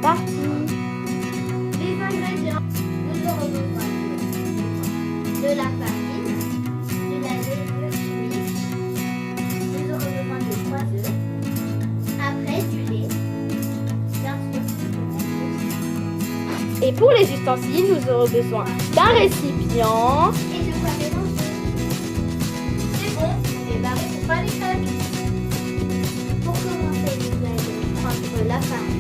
parti. Les ingrédients, nous aurons besoin de la farine, de la levure chimique, nous aurons besoin de 3 œufs, après du lait, bien sûr. Et pour les ustensiles, nous aurons besoin d'un récipient. Et de quoi mélanger. C'est bon, on est barré pour pas les crêpes. Pour commencer, vous allez prendre la farine,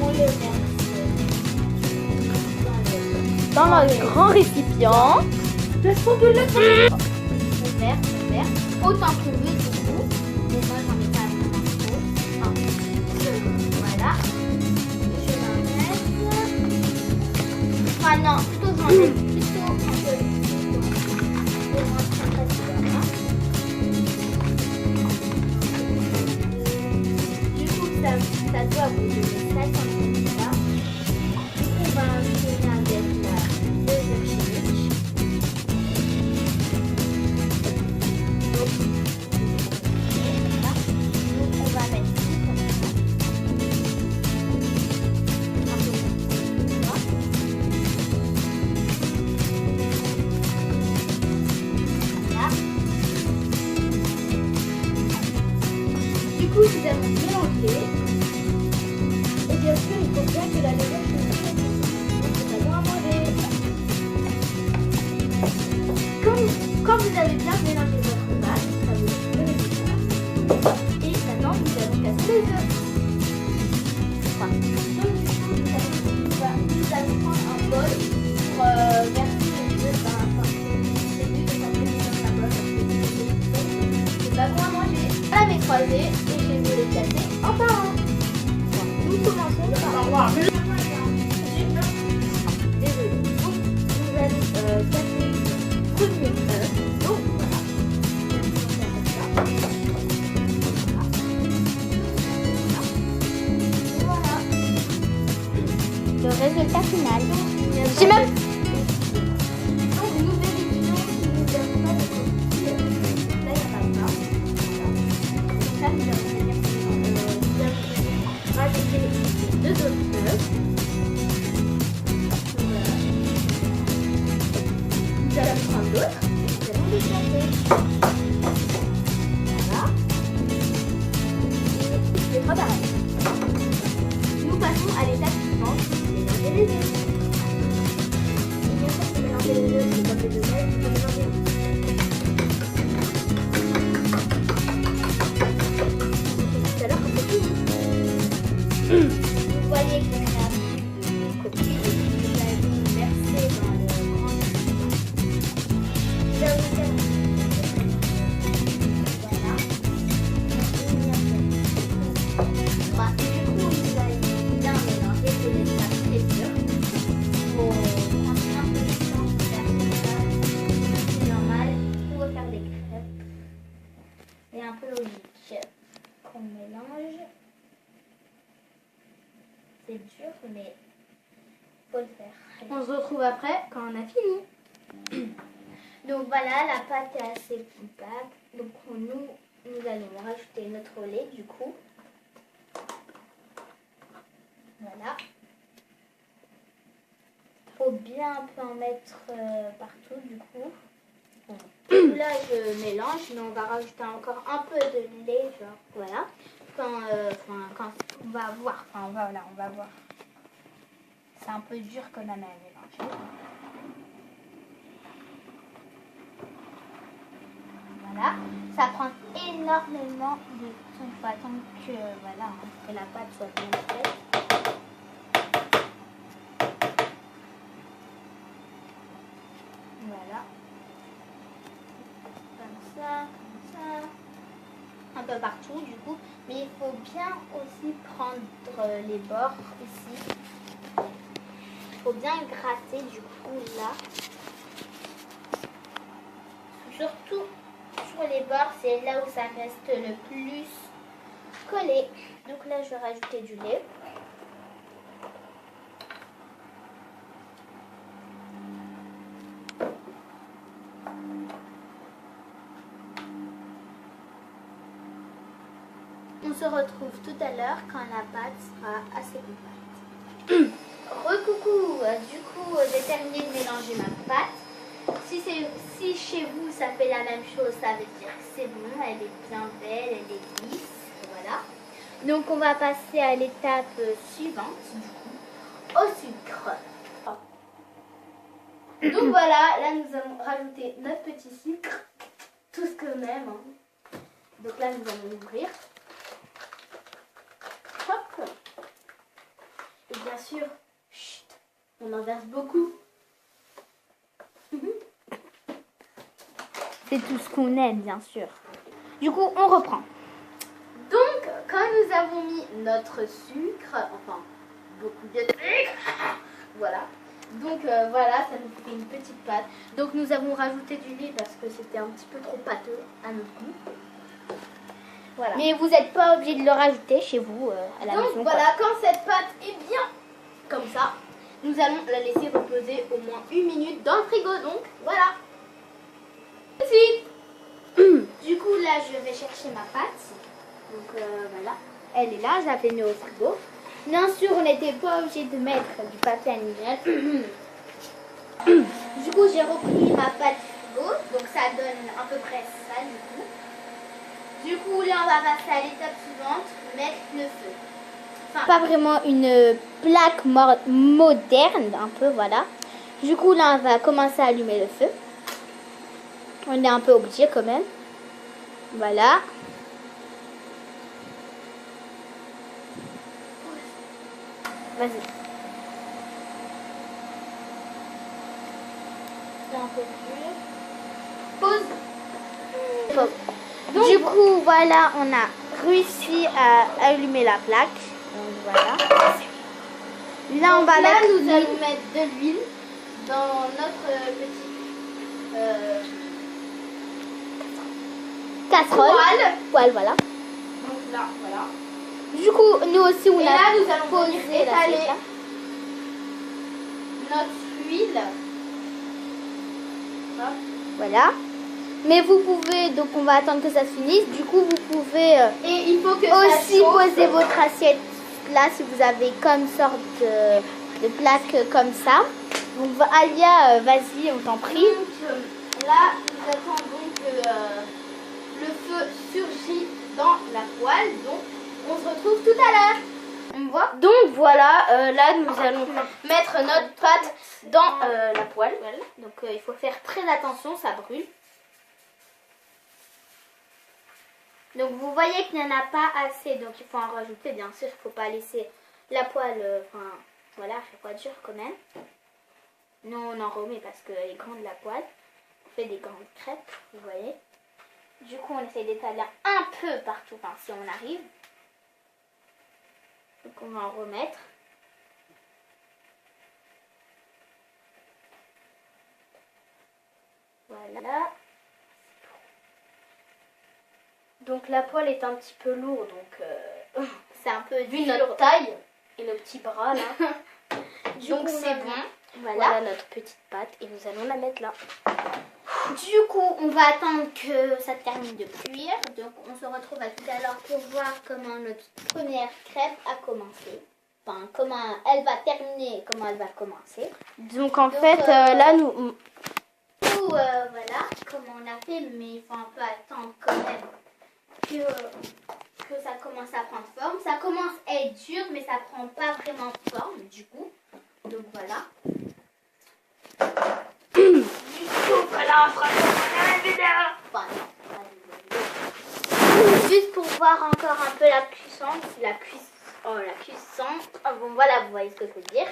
on le verse Dans le grand récipient. laisse tomber le on verse, autant que veut du coup. Mais moi j'en ai pas vraiment trop. Enfin, voilà. Je l'enlève. Enfin non, plutôt j'enlève plutôt un peu. Du coup, ça doit vous donner 50 ça. On va enchaîner avec la levure chimique. Donc, on va mettre tout comme ça. Un peu comme ça. Voilà. Du coup, nous allons mélanger. Et bien sûr, il faut bien que la levure chimique soit bon à manger. Quand vous avez bien mélangé votre pâte, ça vous donne le résultat. Et maintenant, nous allons casser les œufs. Voilà. Donc, du coup, nous allons prendre un bol pour verser les œufs. C'est mieux de s'entraîner dans un bol parce que c'est pas bon à manger. À mes croisés, et je vais vous les casser un par un. Nous commençons par désolé. Donc, nous allons casser le premier œuf. Donc, voilà. Voilà. Le résultat final. J'ai même... Donc, nous vérifions si nous n'avons pas de coquilles. Là, il n'y en a pas. Donc, là, nous allons venir rajouter les 2 autres œufs. Voilà. Nous allons prendre l'autre et nous allons les casser. Voilà. Et c'est pas pareil. Nous passons à l'étape suivante, mélanger les œufs. Et bien sûr, c'est mélanger les œufs, c'est comme les œufs, il faut mélanger. Tout à l'heure, quand c'est fini. Vous voyez qu'il y a une coquille et que vous allez verser dans le grand récipient. Là, vous allez voilà. Bah, du coup, vous allez bien mélanger, vous laissez ça très dur. Pour prendre un peu de temps pour faire ça. C'est normal pour faire des crêpes. Et un peu logique qu'on mélange. C'est dur, mais faut le faire. On se retrouve après quand on a fini. Donc voilà, la pâte est assez compacte. Donc nous allons rajouter notre lait du coup. Voilà. Faut bien un peu en mettre partout du coup. Bon. Là je mélange, mais on va rajouter encore un peu de lait, genre voilà. Quand on va voir, on va voir. C'est un peu dur quand même à mélanger. Voilà, ça prend énormément de temps. Il faut attendre que, voilà, que la pâte soit bien faite. Voilà. Comme ça. Un peu partout du coup, mais il faut bien aussi prendre les bords ici. Il faut bien gratter du coup là. Surtout sur les bords, c'est là où ça reste le plus collé. Donc là, je vais rajouter du lait. On se retrouve tout à l'heure quand la pâte sera assez compacte. Recoucou, du coup j'ai terminé de mélanger ma pâte. Si chez vous ça fait la même chose, ça veut dire que c'est bon, elle est bien belle, elle est lisse, voilà. Donc on va passer à l'étape suivante, du coup, au sucre. Donc voilà, là nous allons rajouter notre petit sucre, tout ce qu'on aime. Hein. Donc là nous allons l'ouvrir. Hop. Et bien sûr, chut, on en verse beaucoup. C'est tout ce qu'on aime, bien sûr. Du coup, on reprend. Donc, quand nous avons mis notre sucre, enfin, beaucoup de sucre, voilà. Donc, voilà, ça nous fait une petite pâte. Donc, nous avons rajouté du lait parce que c'était un petit peu trop pâteux à notre goût. Voilà. Mais vous n'êtes pas obligé de le rajouter chez vous à la maison. Donc, voilà, quand cette pâte est bien comme ça, nous allons la laisser reposer au moins 1 minute dans le frigo. Donc, voilà. Ensuite, du coup là je vais chercher ma pâte. Donc voilà, elle est là, je l'avais mis au frigo. Bien sûr on n'était pas obligé de mettre du papier aluminium. Du coup j'ai repris ma pâte frigo, donc ça donne à peu près ça du coup. Du coup là on va passer à l'étape suivante, mettre le feu. Enfin, pas vraiment une plaque moderne, un peu voilà. Du coup là on va commencer à allumer le feu. On est un peu obligé quand même. Voilà. Vas-y. C'est un peu dur. Pause. Donc, du coup, voilà, on a réussi à allumer la plaque. Donc voilà. Là, on va mettre. Nous allons mettre de l'huile dans notre petit. Casserole. Poêle, voilà. Donc là, voilà. Du coup, nous aussi, on a nous allons posé étaler notre huile. Hop. Voilà. Mais vous pouvez, donc on va attendre que ça se finisse. Du coup, vous pouvez et il faut que aussi poser votre assiette là si vous avez comme sorte de plaque comme ça. Donc Alia, vas-y, on t'en prie. Donc, là, nous attendons que le feu surgit dans la poêle, donc on se retrouve tout à l'heure. On voit. Donc voilà, là nous allons mettre notre pâte dans la poêle. Donc il faut faire très attention, ça brûle. Donc vous voyez qu'il n'y en a pas assez, donc il faut en rajouter. Bien sûr, il ne faut pas laisser la poêle, enfin voilà, refroidir quand même. Nous on en remet parce qu'elle est grande la poêle. On fait des grandes crêpes, vous voyez. Du coup, on essaie d'étaler un peu partout, enfin, si on arrive. Donc, on va en remettre. Voilà. Donc, la poêle est un petit peu lourde, donc c'est un peu vu notre taille et nos petits bras, là. Donc, c'est bon. Voilà notre petite pâte et nous allons la mettre là. Du coup, on va attendre que ça termine de cuire. Donc, on se retrouve à tout à l'heure pour voir comment notre première crêpe a commencé. Enfin, comment elle va terminer et comment elle va commencer. Donc, en fait, là, nous... voilà comment on a fait, mais il faut un peu attendre quand même que ça commence à prendre forme. Ça commence à être dur, mais ça prend pas vraiment forme, du coup. Donc, voilà. Voilà, on fera une vidéo. Enfin, non, juste pour voir encore un peu la cuissance. La cuissance. Oh, bon, voilà, vous voyez ce que je veux dire.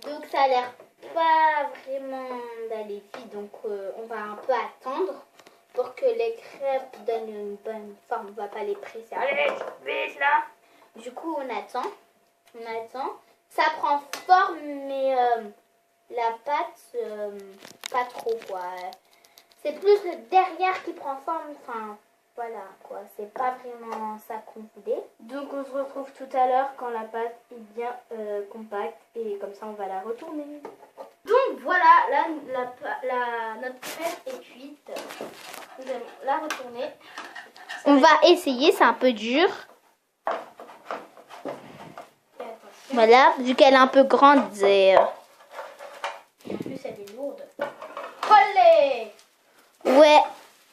Donc, ça a l'air pas vraiment d'aller vite. Donc, on va un peu attendre pour que les crêpes donnent une bonne forme. On va pas les presser. Allez, vite là. Du coup, on attend. On attend. Ça prend forme, mais... la pâte, pas trop quoi. C'est plus le derrière qui prend forme. Enfin, voilà quoi. C'est pas vraiment ça qu'on voulait. Donc on se retrouve tout à l'heure quand la pâte est bien compacte. Et comme ça on va la retourner. Donc voilà, là notre crêpe est cuite. Nous allons la retourner. On va essayer, c'est un peu dur. Voilà, vu qu'elle est un peu grande et... En plus, elle est lourde. Collé. Ouais,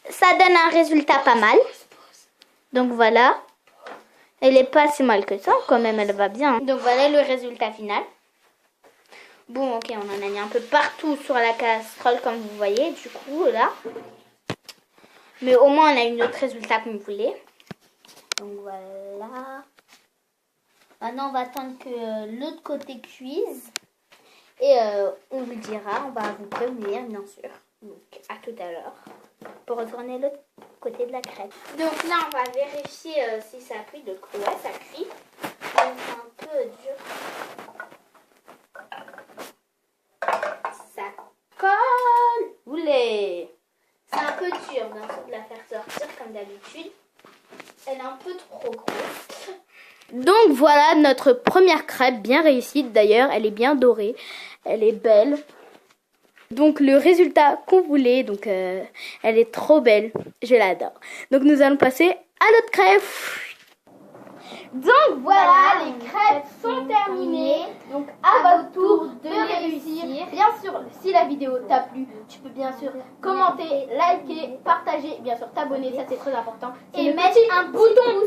ça donne un résultat pas mal. Donc voilà. Elle est pas si mal que ça, quand même, elle va bien. Donc voilà le résultat final. Bon, ok, on en a mis un peu partout sur la casserole, comme vous voyez, du coup, là. Mais au moins, on a eu notre résultat comme vous voulez. Donc voilà. Maintenant, on va attendre que l'autre côté cuise. Et on vous dira, on va vous prévenir, bien sûr. Donc, à tout à l'heure. Pour retourner l'autre côté de la crêpe. Donc là, on va vérifier si ça cuit. Donc, ouais, ça cuit. C'est un peu dur. Ça colle. Oulé. C'est un peu dur, bien sûr, de la faire sortir comme d'habitude. Elle est un peu trop grosse. Donc voilà notre première crêpe, bien réussie d'ailleurs. Elle est bien dorée. Elle est belle. Donc le résultat qu'on voulait, donc elle est trop belle, je l'adore. Donc nous allons passer à l'autre crêpe. Donc voilà, les crêpes sont terminées. Donc à votre tour de les réussir. Bien sûr, si la vidéo t'a plu, tu peux bien sûr commenter, liker, partager, bien sûr t'abonner, ça c'est très important. Et mettre un bouton.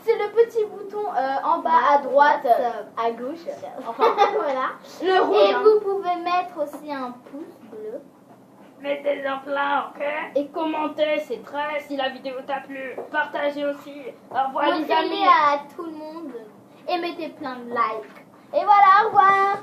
C'est le petit bouton en bas à droite, à gauche. Enfin voilà. Le rouge. Et vous pouvez mettre aussi un pouce bleu. Mettez un plein, ok? Et commenter, c'est très. Si la vidéo t'a plu, partagez aussi. Au revoir les amis. Montrez-les à tout le monde. Et mettez plein de likes. Et voilà, au revoir.